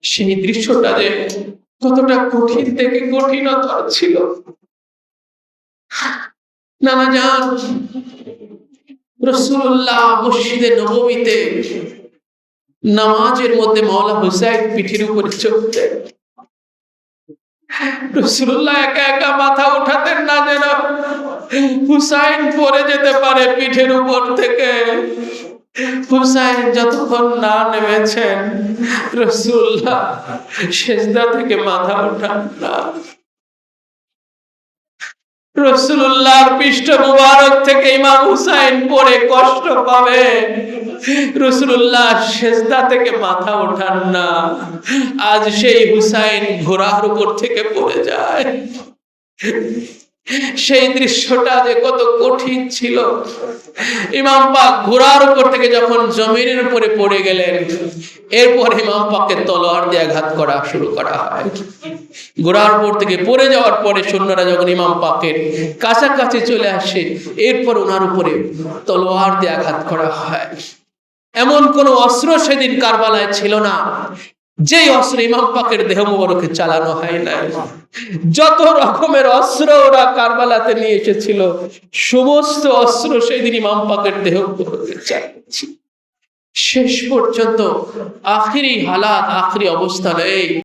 সেই দৃশ্যটা যে কতটা কঠিন থেকে কঠিনতর ছিল। নানা জান, রাসূলুল্লাহ মসজিদে নববীতে নামাজের মধ্যে মাওলা হুসাইন পিঠের উপরে চড়তেন। রাসূলুল্লাহ একা একা মাথা উঠাতেন না যেন হুসাইন পড়ে যেতে পারে পিঠের উপর থেকে। হুসাইন যতক্ষণ না নেমেছেন, রাসূলুল্লাহ সিজদা থেকে মাথা উঠান না। রাসূলুল্লাহর পৃষ্ঠ মুবারক থেকে ইমাম হুসাইন পড়ে কষ্ট পাবে, রাসূলুল্লাহ সিজদা থেকে মাথা ওঠান না। আজ সেই হুসাইন ঘোড়ার উপর থেকে পড়ে যায়। সেই দৃশ্যটা যে কত কঠিন ছিল। ইমাম পাক ঘোড়ার উপর থেকে যখন জমিনের উপরে পড়ে গেলেন, এরপর ইমাম পাককে তলোয়ার দিয়ে আঘাত করা শুরু করা হয়। ঘোড়ার উপর থেকে পড়ে যাওয়ার পরে সৈন্যরা যখন ইমাম পাকের কাছাকাছি চলে আসে, এরপর ওনার উপরে তলোয়ার দিয়ে আঘাত করা হয়। এমন কোন অস্ত্র সেদিন কারবালায় ছিল না যেই অস্ত্র ইমাম পাকের দেহ মুবারকে চালানো হয় নাই। যত রকমের অস্ত্র ওরা কারবালাতে নিয়ে এসেছিল, সমস্ত অস্ত্র সেদিন ইমাম পাকের দেহ মুবারকে চালিয়েছে। শেষ পর্যন্ত আখিরি হালাত, আখিরি অবস্থানে